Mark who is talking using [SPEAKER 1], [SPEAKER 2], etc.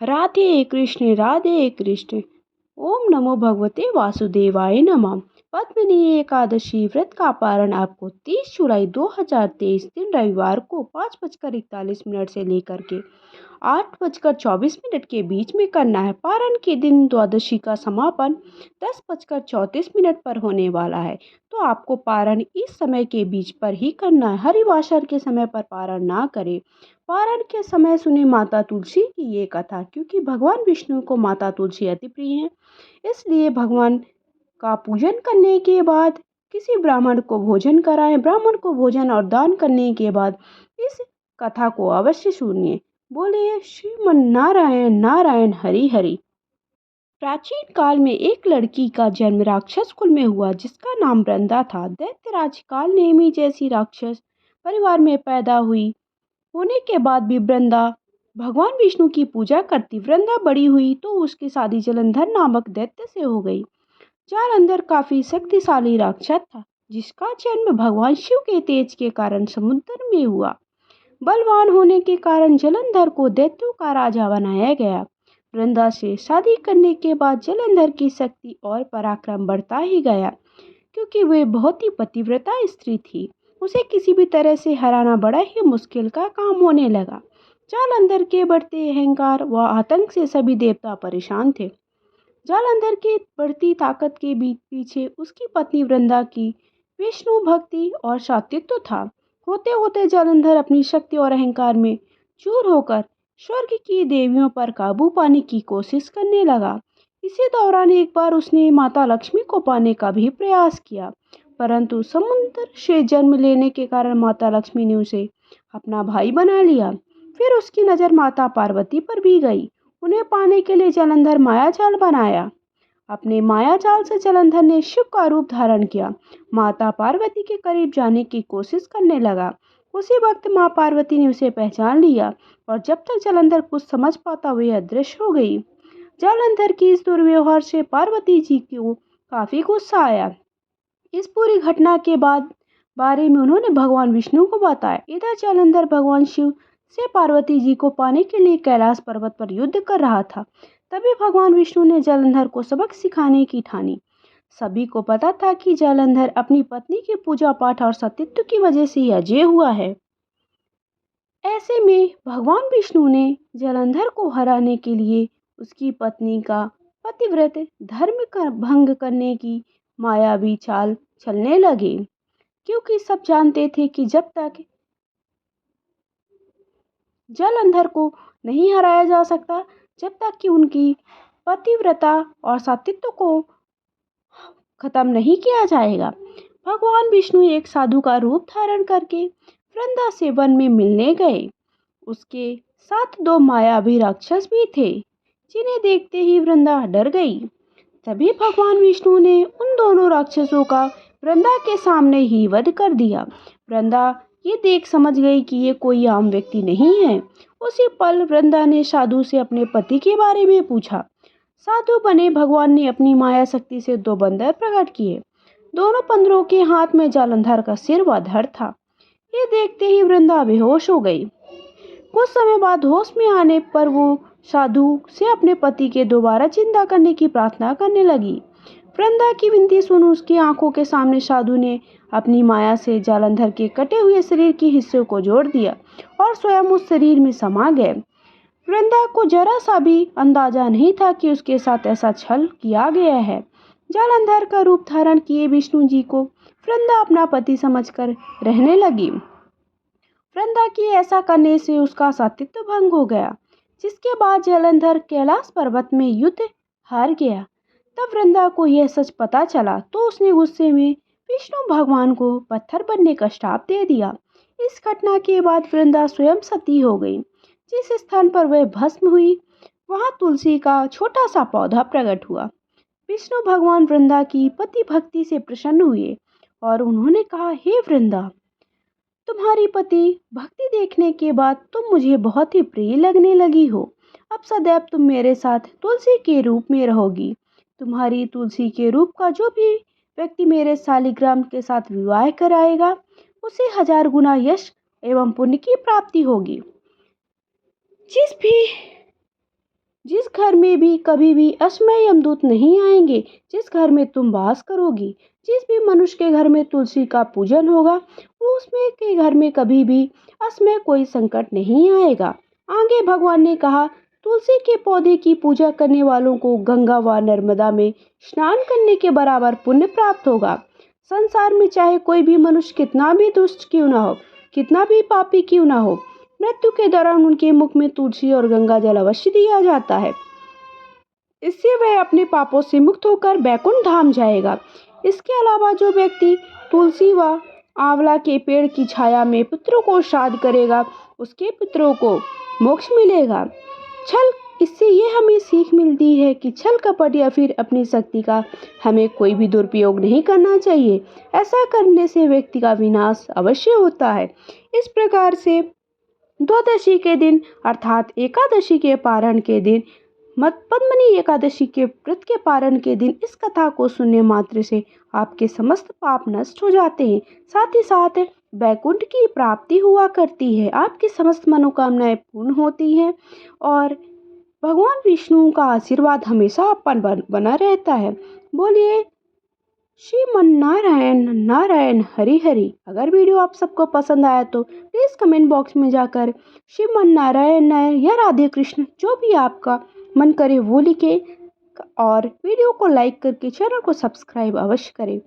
[SPEAKER 1] राधे कृष्ण। ओम नमो भगवते वासुदेवाय नमः। पद्मिनी एकादशी व्रत का पारण आपको 30 जुलाई 2023 दिन रविवार को 5:41 से लेकर के 8:24 के बीच में करना है। पारण के दिन द्वादशी का समापन 10:34 पर होने वाला है, तो आपको पारण इस समय के बीच पर ही करना है। हरिवासर के समय पर पारण ना करें। पारण के समय सुने माता तुलसी की ये कथा, क्योंकि भगवान विष्णु को माता तुलसी अति प्रिय है। इसलिए भगवान का पूजन करने के बाद किसी ब्राह्मण को भोजन कराएं। ब्राह्मण को भोजन और दान करने के बाद इस कथा को अवश्य सुनिए। बोलिए श्रीमन नारायण नारायण हरि हरि। प्राचीन काल में एक लड़की का जन्म राक्षस कुल में हुआ, जिसका नाम वृंदा था। दैत्यराज काल नेमी जैसी राक्षस परिवार में पैदा हुई होने के बाद भी वृंदा भगवान विष्णु की पूजा करती। वृंदा बड़ी हुई तो उसकी शादी जलंधर नामक दैत्य से हो गई। जालंधर काफी शक्तिशाली राक्षस था, जिसका जन्म भगवान शिव के तेज के कारण समुद्र में हुआ। बलवान होने के कारण जलंधर को दैत्यों का राजा बनाया गया। वृंदा से शादी करने के बाद जलंधर की शक्ति और पराक्रम बढ़ता ही गया, क्योंकि वे बहुत ही पतिव्रता स्त्री थी। उसे किसी भी तरह से हराना बड़ा ही मुश्किल का काम होने लगा। जालंधर के बढ़ते अहंकार व आतंक से सभी देवता परेशान थे। जालंधर की बढ़ती ताकत के पीछे उसकी पत्नी वृंदा की विष्णु भक्ति और सात्वित्व था। होते होते जालंधर अपनी शक्ति और अहंकार में चूर होकर स्वर्ग की देवियों पर काबू पाने की कोशिश करने लगा। इसी दौरान एक बार उसने माता लक्ष्मी को पाने का भी प्रयास किया, परंतु समुद्र से जन्म लेने के कारण माता लक्ष्मी ने उसे अपना भाई बना लिया। फिर उसकी नज़र माता पार्वती पर भी गई। उन्हें पाने के लिए जालंधर मायाजाल बनाया। अपने मायाजाल से जालंधर ने शिव का रूप धारण किया। माता पार्वती के करीब जाने की कोशिश करने लगा। उसी वक्त माँ पार्वती ने उसे पहचान लिया और जब तक जालंधर कुछ समझ पाता वह अदृश्य हो गई। जालंधर की इस दुर्व्यवहार से पार्वती जी को काफी गुस्सा आया। इस पूरी घटना के बारे में उन्होंने भगवान विष्णु को बताया। इधर जालंधर भगवान शिव से पार्वती जी को पाने के लिए कैलाश पर्वत पर युद्ध कर रहा था। तभी भगवान विष्णु ने जालंधर को सबक सिखाने की ठानी। सभी को पता था कि जालंधर अपनी पत्नी के पूजा पाठ और सतीत्व की वजह से ही अजय हुआ है। ऐसे में भगवान विष्णु ने जालंधर को हराने के लिए उसकी पत्नी का पतिव्रत धर्म का भंग करने की मायावी चाल चलने लगे, क्योंकि सब जानते थे कि जब तक जालंधर को नहीं हराया जा सकता, जब तक कि उनकी पतिव्रता और सात्वित्व को खत्म नहीं किया जाएगा। भगवान विष्णु एक साधु का रूप धारण करके वृंदा से वन में मिलने गए। उसके साथ दो मायावी राक्षस भी थे, जिन्हें देखते ही वृंदा डर गई। तभी भगवान विष्णु ने उन दोनों राक्षसों का वृंदा के सामने ही वध कर दिया। वृंदा ये देख समझ गई कि ये कोई आम व्यक्ति नहीं है। उसी पल वृंदा ने साधु से अपने पति के बारे में पूछा। साधु बने भगवान ने अपनी माया शक्ति से दो बंदर प्रकट किए। दोनों बंदरों के हाथ में जालंधर का सिर व धड़ था। ये देखते ही वृंदा बेहोश हो गई। कुछ समय बाद होश में आने पर वो साधु से अपने पति के दोबारा जिंदा करने की प्रार्थना करने लगी। वृंदा की विनती सुन उसकी आंखों के सामने साधु ने अपनी माया से जालंधर के कटे हुए शरीर के हिस्सों को जोड़ दिया और स्वयं उस शरीर में समा गए। वृंदा को जरा सा भी अंदाजा नहीं था कि उसके साथ ऐसा छल किया गया है। जालंधर का रूप धारण किए विष्णु जी को वृंदा अपना पति समझकर रहने लगी। वृंदा की ऐसा करने से उसका सात्वित्व भंग हो गया, जिसके बाद जालंधर कैलाश पर्वत में युद्ध हार गया। तब वृंदा को यह सच पता चला तो उसने गुस्से में विष्णु भगवान को पत्थर बनने का श्राप दे दिया। इस घटना के बाद वृंदा स्वयं सती हो गई। जिस स्थान पर वह भस्म हुई वहां तुलसी का छोटा सा पौधा प्रकट हुआ। विष्णु भगवान वृंदा की पति भक्ति से प्रसन्न हुए और उन्होंने कहा, हे वृंदा, तुम्हारी पति भक्ति देखने के बाद तुम मुझे बहुत ही प्रिय लगने लगी हो। अब सदैव तुम मेरे साथ तुलसी के रूप में रहोगी। तुम्हारी तुलसी के रूप का जो भी व्यक्ति मेरे शालिग्राम के साथ विवाह कराएगा, उसे 1000 गुना यश एवं पुण्य की प्राप्ति होगी। जिस भी इस घर में भी कभी भी असमय यमदूत नहीं आएंगे। जिस घर में तुम वास करोगी, जिस भी मनुष्य के घर में तुलसी का पूजन होगा, वो उसमें के घर में कभी भी असमय कोई संकट नहीं आएगा। आगे भगवान ने कहा, तुलसी के पौधे की पूजा करने वालों को गंगा व नर्मदा में स्नान करने के बराबर पुण्य प्राप्त होगा। संसार में चाहे कोई भी मनुष्य कितना भी दुष्ट क्यों ना हो, कितना भी पापी क्यों ना हो, मृत्यु के दौरान उनके मुख में तुलसी और गंगा जल अवश्य दिया जाता है। इससे वह अपने पापों से मुक्त होकर बैकुंठ धाम जाएगा। इसके अलावा जो व्यक्ति तुलसी व आंवला के पेड़ की छाया में पुत्रों को श्राद्ध करेगा, उसके पुत्रों को मोक्ष मिलेगा। छल इससे ये हमें सीख मिलती है कि छल कपट या फिर अपनी शक्ति का हमें कोई भी दुरुपयोग नहीं करना चाहिए। ऐसा करने से व्यक्ति का विनाश अवश्य होता है। इस प्रकार से द्वादशी के दिन अर्थात एकादशी के पारण के दिन, पद्मिनी एकादशी के व्रत के पारण के दिन इस कथा को सुनने मात्र से आपके समस्त पाप नष्ट हो जाते हैं। साथ ही साथ बैकुंठ की प्राप्ति हुआ करती है, आपकी समस्त मनोकामनाएं पूर्ण होती हैं और भगवान विष्णु का आशीर्वाद हमेशा आप पर बना रहता है। बोलिए श्रीमन नारायण नारायण हरि हरि। अगर वीडियो आप सबको पसंद आया तो प्लीज़ कमेंट बॉक्स में जाकर श्रीमन नारायण नारायण या राधे कृष्ण जो भी आपका मन करे वो लिखे और वीडियो को लाइक करके चैनल को सब्सक्राइब अवश्य करें।